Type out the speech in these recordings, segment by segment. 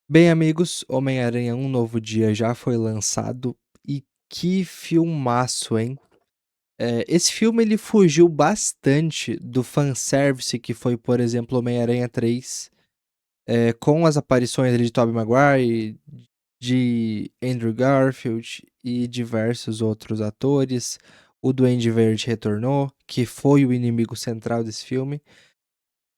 Bem, amigos, Homem-Aranha Um Novo Dia já foi lançado e que filmaço, hein? Esse filme ele fugiu bastante do fanservice que foi, por exemplo, Homem-Aranha 3, com as aparições ali de Tobey Maguire, de Andrew Garfield e diversos outros atores. O Duende Verde retornou, que foi o inimigo central desse filme.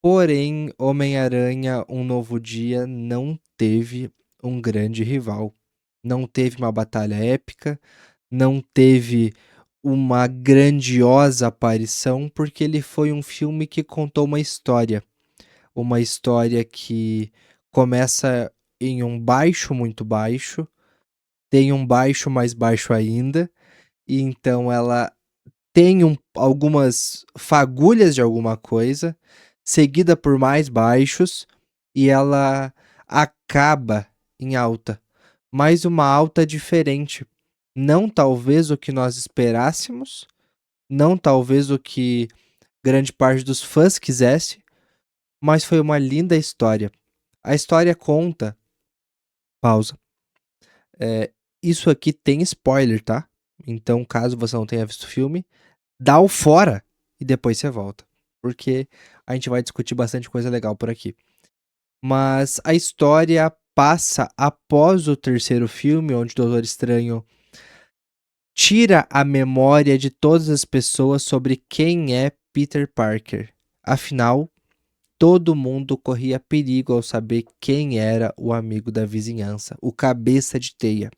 Porém, Homem-Aranha Um Novo Dia não teve um grande rival. Não teve uma batalha épica, não teve uma grandiosa aparição, porque ele foi um filme que contou uma história. Uma história que começa em um baixo muito baixo, tem um baixo mais baixo ainda, e então ela tem algumas fagulhas de alguma coisa, seguida por mais baixos, e ela acaba em alta. Mas uma alta diferente. Não talvez o que nós esperássemos, não talvez o que grande parte dos fãs quisesse, mas foi uma linda história. A história conta. Pausa. É, isso aqui tem spoiler, tá? Então, caso você não tenha visto o filme, dá o fora e depois você volta. Porque a gente vai discutir bastante coisa legal por aqui. Mas a história passa após o terceiro filme, onde o Doutor Estranho tira a memória de todas as pessoas sobre quem é Peter Parker. Afinal, todo mundo corria perigo ao saber quem era o amigo da vizinhança, o cabeça de teia.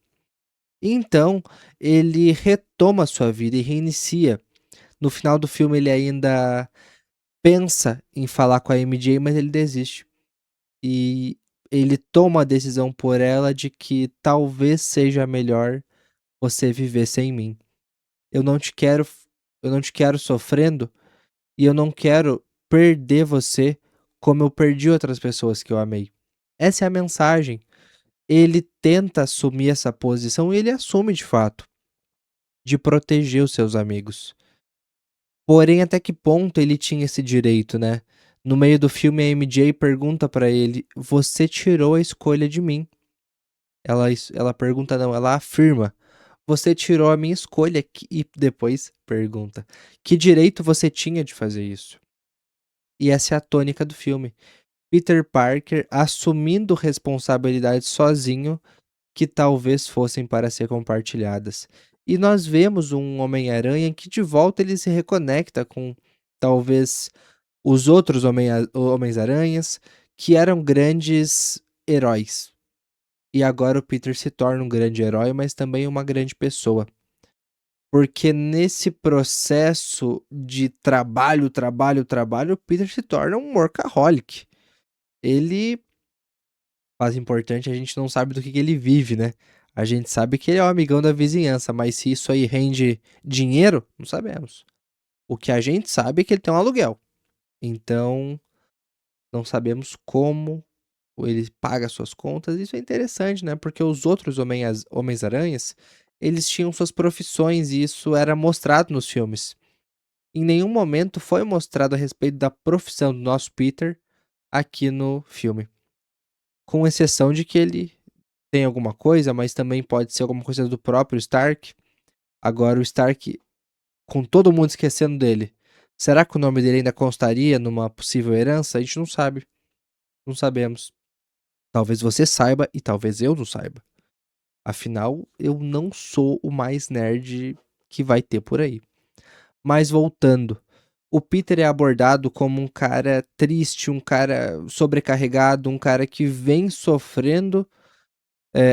Então, ele retoma sua vida e reinicia. No final do filme, ele ainda pensa em falar com a MJ, mas ele desiste. E ele toma a decisão por ela de que talvez seja melhor você viver sem mim. Eu não te quero, eu não te quero sofrendo e eu não quero perder você como eu perdi outras pessoas que eu amei. Essa é a mensagem. Ele tenta assumir essa posição e ele assume de fato, de proteger os seus amigos. Porém, até que ponto ele tinha esse direito, né? No meio do filme, a MJ pergunta pra ele: Você tirou a escolha de mim. Ela pergunta, não, ela afirma: Você tirou a minha escolha. E depois pergunta: Que direito você tinha de fazer isso? E essa é a tônica do filme. Peter Parker assumindo responsabilidades sozinho que talvez fossem para ser compartilhadas. E nós vemos um Homem-Aranha que de volta ele se reconecta com talvez os outros Homens-Aranhas que eram grandes heróis. E agora o Peter se torna um grande herói, mas também uma grande pessoa. Porque nesse processo de trabalho, trabalho, trabalho, o Peter se torna um workaholic. Ele, mais importante, a gente não sabe do que ele vive, né? A gente sabe que ele é o amigão da vizinhança, mas se isso aí rende dinheiro, não sabemos. O que a gente sabe é que ele tem um aluguel. Então, não sabemos como ele paga suas contas. Isso é interessante, né? Porque os outros Homens-Aranhas, eles tinham suas profissões e isso era mostrado nos filmes. Em nenhum momento foi mostrado a respeito da profissão do nosso Peter aqui no filme. Com exceção de que ele tem alguma coisa, mas também pode ser alguma coisa do próprio Stark. Agora, o Stark, com todo mundo esquecendo dele, será que o nome dele ainda constaria numa possível herança? A gente não sabe. Não sabemos. Talvez você saiba e talvez eu não saiba. Afinal, eu não sou o mais nerd que vai ter por aí. Mas voltando, o Peter é abordado como um cara triste, um cara sobrecarregado, um cara que vem sofrendo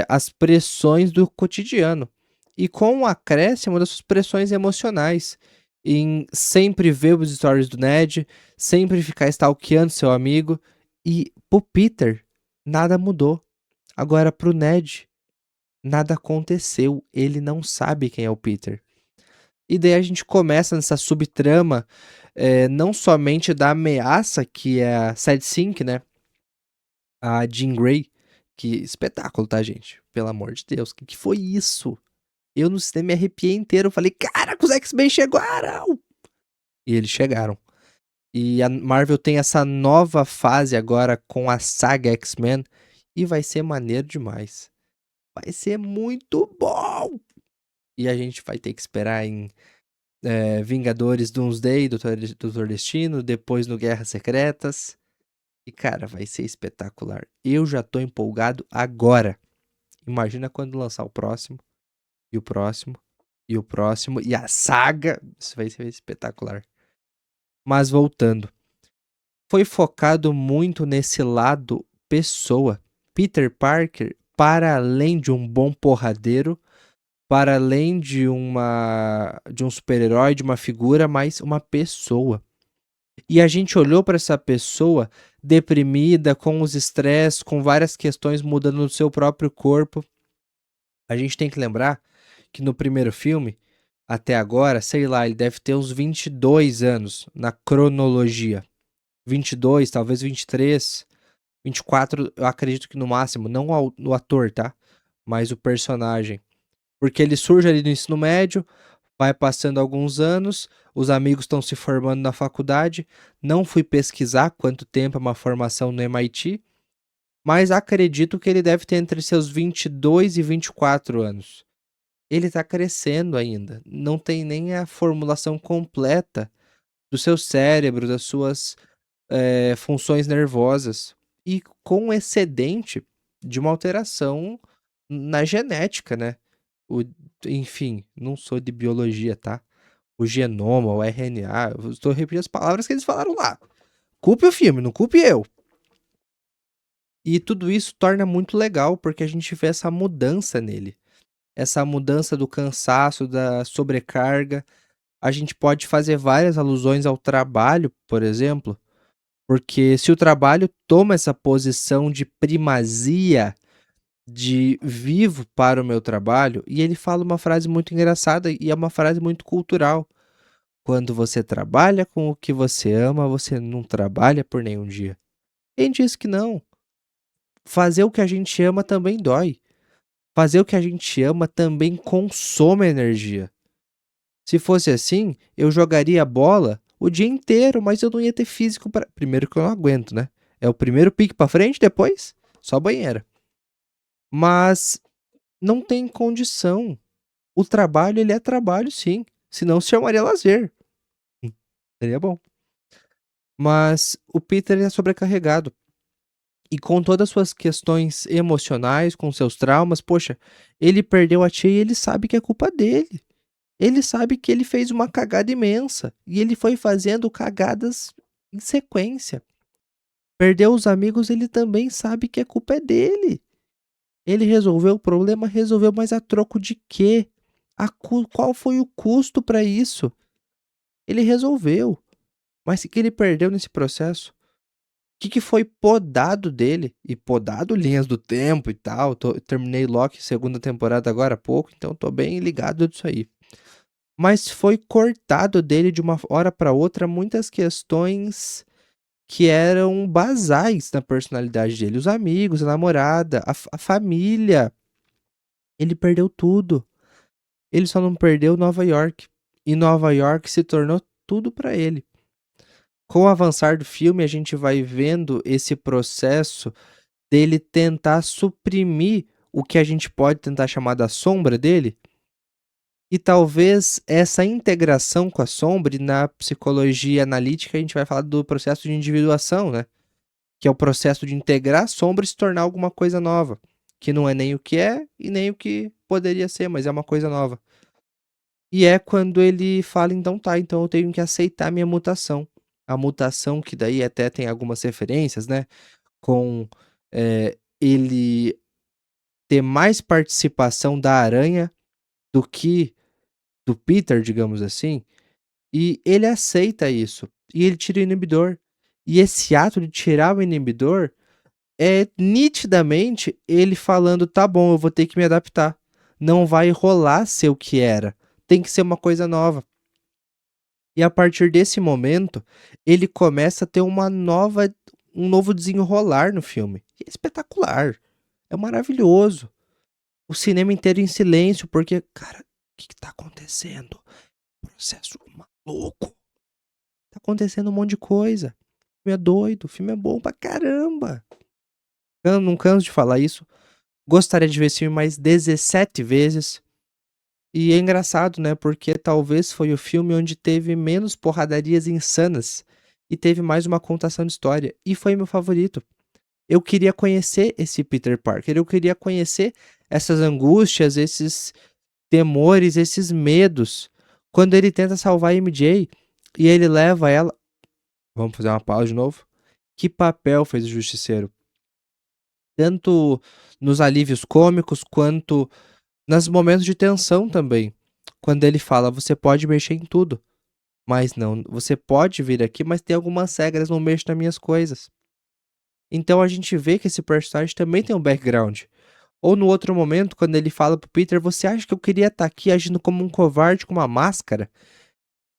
as pressões do cotidiano. E com o acréscimo das suas pressões emocionais. Em sempre ver os stories do Ned, sempre ficar stalkeando seu amigo. E pro Peter, nada mudou. Agora pro Ned, nada aconteceu. Ele não sabe quem é o Peter. E daí a gente começa nessa subtrama, não somente da ameaça que é a Sad Sink, né? A Jean Grey. Que espetáculo, tá, gente? Pelo amor de Deus, que foi isso? Eu no cinema me arrepiei inteiro. Eu falei, caraca, os X-Men chegaram! E eles chegaram. E a Marvel tem essa nova fase agora com a saga X-Men. e vai ser maneiro demais. Vai ser muito bom! E a gente vai ter que esperar em Vingadores Doomsday, Doutor Destino, depois no Guerras Secretas. E, cara, vai ser espetacular. Eu já tô empolgado agora. Imagina quando lançar o próximo, e o próximo, e o próximo, e a saga. Isso vai ser espetacular. Mas voltando, foi focado muito nesse lado pessoa. Peter Parker, para além de um bom porradeiro, para além de um super-herói, de uma figura, mas uma pessoa. E a gente olhou para essa pessoa deprimida, com os estresses, com várias questões mudando no seu próprio corpo. A gente tem que lembrar que no primeiro filme, até agora, sei lá, ele deve ter uns 22 anos na cronologia. 22, talvez 23, 24, eu acredito que no máximo, não o ator, tá? Mas o personagem. Porque ele surge ali no ensino médio, vai passando alguns anos, os amigos estão se formando na faculdade. Não fui pesquisar quanto tempo é uma formação no MIT, mas acredito que ele deve ter entre seus 22 e 24 anos. Ele está crescendo ainda, não tem nem a formulação completa do seu cérebro, das suas funções nervosas, e com excedente de uma alteração na genética, né? O, enfim, não sou de biologia, tá? O genoma, o RNA, eu estou repetindo as palavras que eles falaram lá. Culpe o filme, não culpe eu. E tudo isso torna muito legal porque a gente vê essa mudança nele. Essa mudança do cansaço, da sobrecarga. A gente pode fazer várias alusões ao trabalho, por exemplo, porque se o trabalho toma essa posição de primazia, de vivo para o meu trabalho, e ele fala uma frase muito engraçada e é uma frase muito cultural. Quando você trabalha com o que você ama, você não trabalha por nenhum dia. Quem diz que não? Fazer o que a gente ama também dói. Fazer o que a gente ama também consome energia. Se fosse assim, eu jogaria bola o dia inteiro, mas eu não ia ter físico para. Primeiro que eu não aguento, né? É o primeiro pique para frente, depois só banheira. Mas não tem condição. O trabalho, ele é trabalho, sim. Senão se chamaria lazer. Seria bom. Mas o Peter é sobrecarregado. E com todas as suas questões emocionais, com seus traumas, poxa, ele perdeu a tia e ele sabe que é culpa dele. Ele sabe que ele fez uma cagada imensa. E ele foi fazendo cagadas em sequência. Perdeu os amigos, ele também sabe que a culpa é dele. Ele resolveu o problema, resolveu, mas a troco de quê? Qual foi o custo para isso? Ele resolveu. Mas o que ele perdeu nesse processo? O que foi podado dele? E podado linhas do tempo e tal. Terminei Loki segunda temporada agora há pouco, então tô bem ligado disso aí. Mas foi cortado dele de uma hora para outra muitas questões que eram basais na personalidade dele. Os amigos, a namorada, a família. Ele perdeu tudo. Ele só não perdeu Nova York. E Nova York se tornou tudo para ele. Com o avançar do filme, a gente vai vendo esse processo dele tentar suprimir o que a gente pode tentar chamar da sombra dele. E talvez essa integração com a sombra, e na psicologia analítica a gente vai falar do processo de individuação, né? Que é o processo de integrar a sombra e se tornar alguma coisa nova. Que não é nem o que é e nem o que poderia ser, mas é uma coisa nova. E é quando ele fala, então tá, então eu tenho que aceitar minha mutação. A mutação que daí até tem algumas referências, né? Com ele ter mais participação da aranha do que do Peter, digamos assim, e ele aceita isso. E ele tira o inibidor. E esse ato de tirar o inibidor é nitidamente ele falando: tá bom, eu vou ter que me adaptar. Não vai rolar ser o que era. Tem que ser uma coisa nova. E a partir desse momento, ele começa a ter um novo desenrolar no filme. E é espetacular. É maravilhoso. O cinema inteiro em silêncio, porque, cara, o que tá acontecendo? Processo maluco. Tá acontecendo um monte de coisa. O filme é doido, o filme é bom pra caramba. Eu não canso de falar isso. Gostaria de ver esse filme mais 17 vezes. E é engraçado, né? Porque talvez foi o filme onde teve menos porradarias insanas e teve mais uma contação de história. E foi meu favorito. Eu queria conhecer esse Peter Parker. Eu queria conhecer essas angústias, esses temores, esses medos. Quando ele tenta salvar a MJ e ele leva ela. Vamos fazer uma pausa de novo. Que papel fez o Justiceiro? Tanto nos alívios cômicos quanto nos momentos de tensão também. Quando ele fala, você pode mexer em tudo. Mas não, você pode vir aqui, mas tem algumas regras, não mexa nas minhas coisas. Então a gente vê que esse personagem também tem um background. Ou no outro momento, quando ele fala pro Peter, você acha que eu queria estar aqui agindo como um covarde com uma máscara?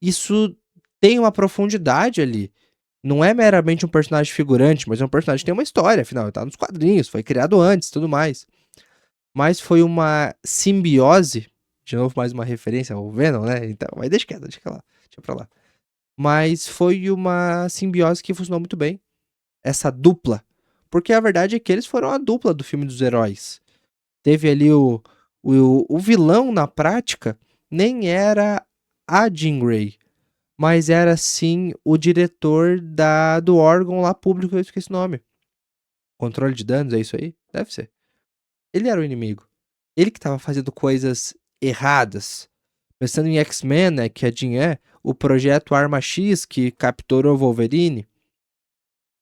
Isso tem uma profundidade ali. Não é meramente um personagem figurante, mas é um personagem que tem uma história, afinal, tá nos quadrinhos, foi criado antes, tudo mais. Mas foi uma simbiose, de novo mais uma referência ao Venom, né? Então, mas deixa quieto, deixa lá, deixa pra lá. Mas foi uma simbiose que funcionou muito bem, essa dupla. Porque a verdade é que eles foram a dupla do filme dos heróis. Teve ali o vilão na prática, nem era a Jean Grey, mas era sim o diretor do órgão lá público, eu esqueci o nome. Controle de danos, é isso aí? Deve ser. Ele era o inimigo. Ele que tava fazendo coisas erradas. Pensando em X-Men, né, que a Jean é, o projeto Arma X que capturou o Wolverine.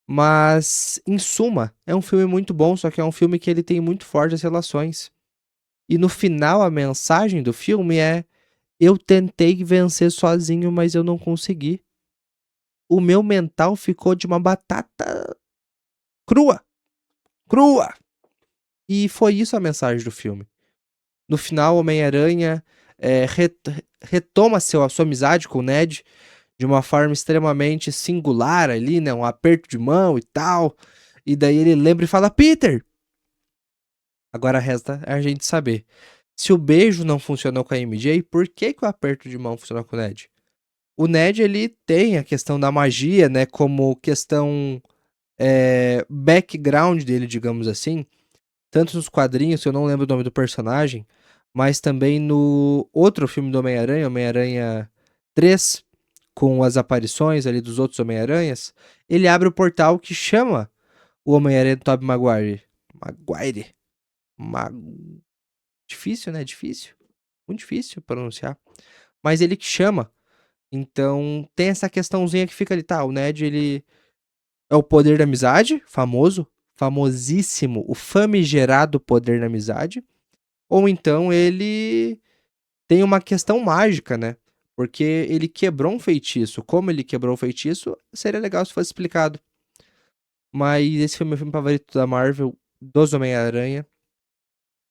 Mas, em suma, é um filme muito bom, só que é um filme que ele tem muito fortes relações. E no final, a mensagem do filme é: eu tentei vencer sozinho, mas eu não consegui. O meu mental ficou de uma batata crua, crua. E foi isso a mensagem do filme. No final, o Homem-Aranha retoma a sua amizade com o Ned de uma forma extremamente singular ali, né? Um aperto de mão e tal. E daí ele lembra e fala: Peter! Agora resta a gente saber. Se o beijo não funcionou com a MJ, por que, que o aperto de mão funcionou com o Ned? O Ned, ele tem a questão da magia, né? Como questão background dele, digamos assim. Tanto nos quadrinhos, que eu não lembro o nome do personagem, mas também no outro filme do Homem-Aranha, Homem-Aranha 3, com as aparições ali dos outros Homem-Aranhas, ele abre o portal que chama o Homem-Aranha do Tobey Maguire. Maguire? Ma... Difícil, né? Difícil. Muito difícil pronunciar. Mas ele que chama. Então, tem essa questãozinha que fica ali, tá? O Ned, ele é o poder da amizade, famoso, famosíssimo, o famigerado poder da amizade. Ou então ele tem uma questão mágica, né? Porque ele quebrou um feitiço. Como ele quebrou o feitiço, seria legal se fosse explicado. Mas esse foi meu filme favorito da Marvel, dos Homem-Aranha.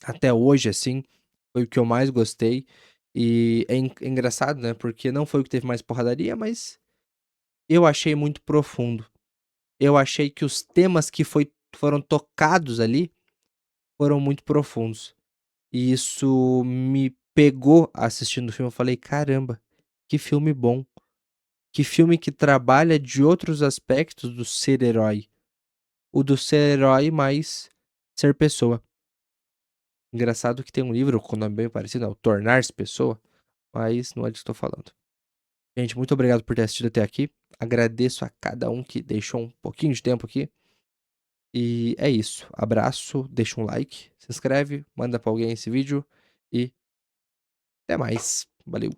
Até hoje, assim, foi o que eu mais gostei. E é engraçado, né? Porque não foi o que teve mais porradaria, mas eu achei muito profundo. Eu achei que os temas que foram tocados ali foram muito profundos. E isso me pegou assistindo o filme. Eu falei, caramba, que filme bom. Que filme que trabalha de outros aspectos do ser herói. O do ser herói mais ser pessoa. Engraçado que tem um livro com o nome bem parecido, é o Tornar-se Pessoa, mas não é disso que estou falando. Gente, muito obrigado por ter assistido até aqui. Agradeço a cada um que deixou um pouquinho de tempo aqui. E é isso. Abraço, deixa um like, se inscreve, manda pra alguém esse vídeo e até mais. Valeu.